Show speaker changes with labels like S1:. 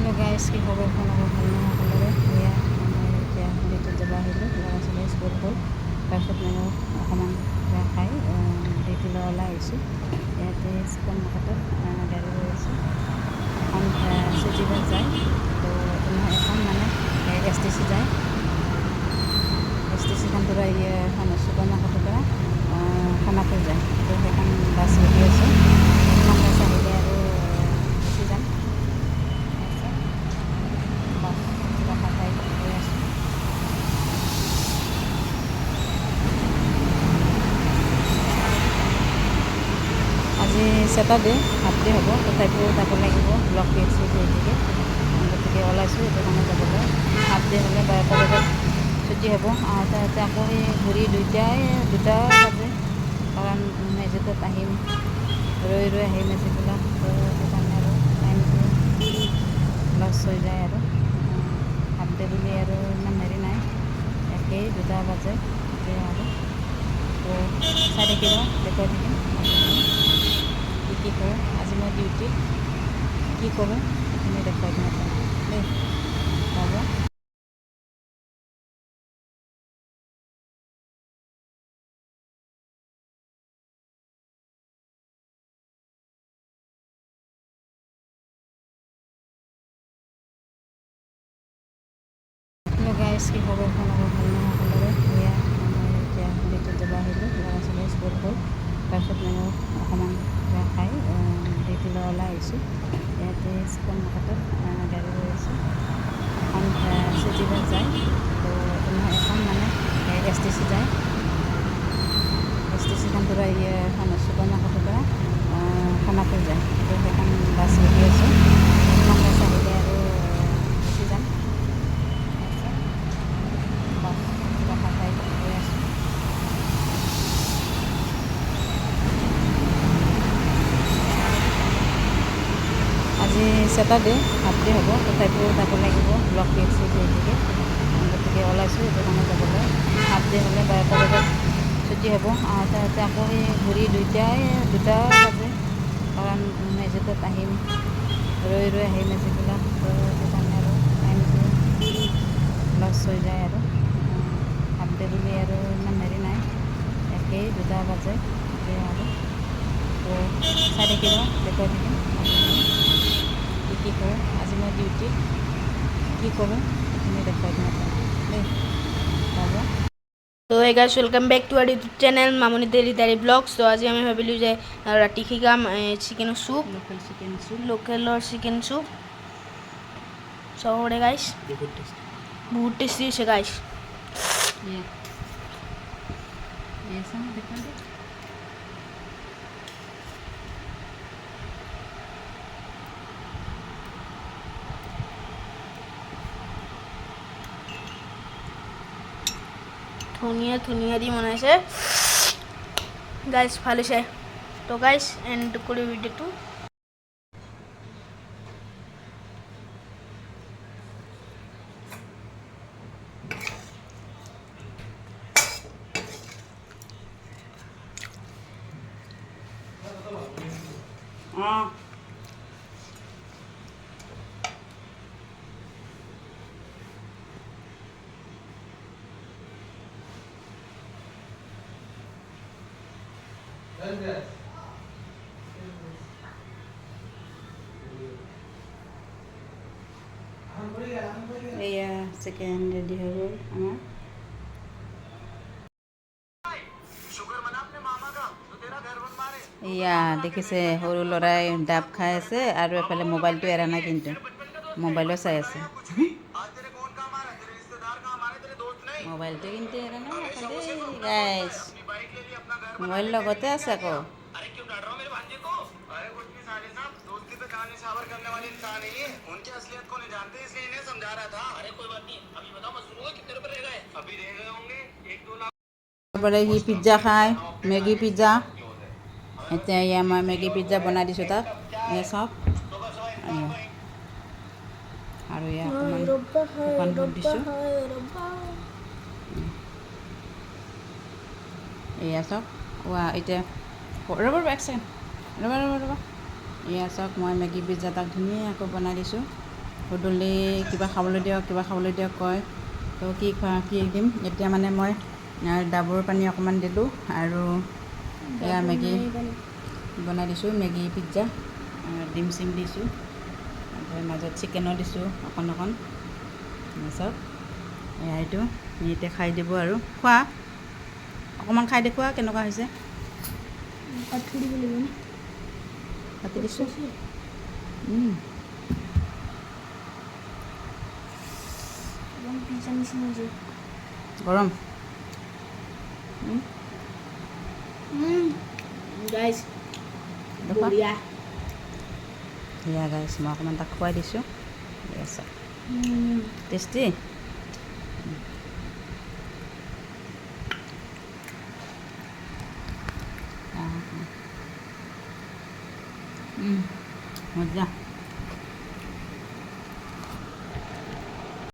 S1: Hello' guys, কি খবৰ? ভাল সকলোৰে। এয়া মই এতিয়া ডিউটিত যাব আহিলোঁ। ল'ৰা ছোৱালী স্কুল গ'ল। তাৰপিছত ময়ো অকণমান কিবা খাই ডিউটিলৈ ওলাই আহিছোঁ। ইয়াতে সন্মুখতে গাড়ী গৈ আছে। এখন চিটি বাছ যায়, তো এখন মানে STC যায়। STCখন পৰা চুপাৰ মাৰ্কেটৰ পৰা খানাপুৰ যায়, তো সেইখন বাছ ৰখি আছে। সেইখন বাছ আহিলে আৰু গুচি যাম। বাছ ৰখা ঠাইত গৈ আছোঁ। আজি ছেটাৰডে, হাফ ডে হ'ব, তথাপিও যাব লাগিব ব্লক PHC ডিউটিকে। গতিকে ওলাইছোঁ সেইটো কাৰণে যাবলৈ। হাফ ডে হ'লে 12টা বজাত ছুটি হ'ব। আহোঁতে আকৌ সেই ঘূৰি দুটা বাজে, কাৰণ মেজিকত আহিম, ৰৈ আহি মেজিকবিলাক, তো সেইটো কাৰণে আৰু টাইমটো লছ হৈ যায়। আৰু হাফ ডে বুলি আৰু ইমান হেৰি নাই, একেই 2টা বাজে এতিয়া আৰু। তো চাই থাকিব, দেখুৱাই থাকিম কি কৰোঁ। আজি মই ডিউটিত কি কৰোঁ সেইখিনি দেখুৱাই দিম আপোনাক দেই, হ'ব। হেল্ল' গাইজ, কি খবৰ? ভাল সকলোৰে। এয়া মই এতিয়া ডিউটিত যাব আহিলোঁ। ল'ৰা ছোৱালী স্কুল গ'ল। তাৰপিছত ময়ো অকণমান কিবা খাই ডিউটিলৈ ওলাই আহিছোঁ। ইয়াতে সন্মুখতে গাড়ী গৈ আছে। এখন চিটি বাছ যায়, তো এখন মানে STC যায়। STCখন পৰা চুপাৰ মাৰ্কেটৰ পৰা খানাপুৰ যায়, তো সেইখন বাছ ৰখি আছে। সেইখন বাছ আহিলে আৰু গুচি যাম। বাছ ৰখা ঠাইত গৈ আছোঁ। আজি ছেটাৰডে, হাফ ডে হ'ব, তথাপিও যাব লাগিব ব্লক PHC ডিউটিকে। গতিকে ওলাইছোঁ সেইটো কাৰণে যাবলৈ। হাফ ডে হ'লে 12টা বজাত ছুটি হ'ব। আহোঁতে আকৌ সেই ঘূৰি দুটা বাজে, কাৰণ মেজিকত আহিম, ৰৈ আহি মেজিকবিলাক, তো সেইটো কাৰণে আৰু টাইমটো লছ হৈ যায়। আৰু হাফ ডে বুলি আৰু ইমান হেৰি নাই, একেই 2টা বাজে এতিয়া আৰু। তো চাই থাকিব, দেখুৱাই থাকিম কি কৰোঁ। আজি মই ডিউটিত কি কৰোঁ সেইখিনি দেখুৱাই দিম আপোনাক দেই, হ'ব। তো এই guys, welcome back to our YouTube channel Mamoni daily blogs. তো আজি আমি ভাবিলোঁ যে ৰাতি শিকাম চিকেনৰ চুপ, লোকেলৰ চিকেন চুপ। চাব গাইজ, বহুত টেষ্টি হৈছে গাইজ। ধুনীয়া দি বনাইছে গাইজ, ভাল হৈছে। তো গাইজ, এণ্ড কৰি ভিডিঅ'টো। এয়া চিকেন ৰেডি হৈ গ'ল আমাৰ। এয়া দেখিছে, সৰু ল'ৰাই ডাব খাই আছে আৰু এফালে মোবাইলটো এৰা নাই, কিন্তু মোবাইলো চাই আছে। মোবাইলটো কিন্তু এৰা নাই আকৌ দেই গাইজ, মোবাইল লগতে আছে আকৌ। তারপরে সি পিজ্জা খায়, মেগী পিজ্জা। এতিয়া মই মেগী পিজ্জা বনাই দিছোঁ তাক, এয়া চাওক। আৰু এয়া অকণমান শুকান ৰ'দ দিছোঁ। এয়া চাওক, এতিয়া ৰ'ব এক ছেকেণ্ড, ৰ'বা। এয়া চাওক, মই মেগী পিজ্জা তাক ধুনীয়াকৈ বনাই দিছোঁ। গধূলি কিবা খাবলৈ দিয়ক কয়। তো কি দিম এতিয়া মানে মই ডাবৰ পানী অকণমান দিলোঁ আৰু এয়া মেগী বনাই দিছোঁ, মেগী পিজ্জা, ডিম চিম দিছোঁ, মাজত চিকেনো দিছোঁ অকণ চাওক। এইটো এতিয়া খাই দিব আৰু খোৱা অকণমান খাই দেখুওৱা কেনেকুৱা হৈছে। কাটি দিছোঁ। গৰম
S2: গাইছ বঢ়িয়া।
S1: সেয়া গাইছ মই অকণমান তাক খুৱাই দিছোঁ। আছে টেষ্টি। মজা।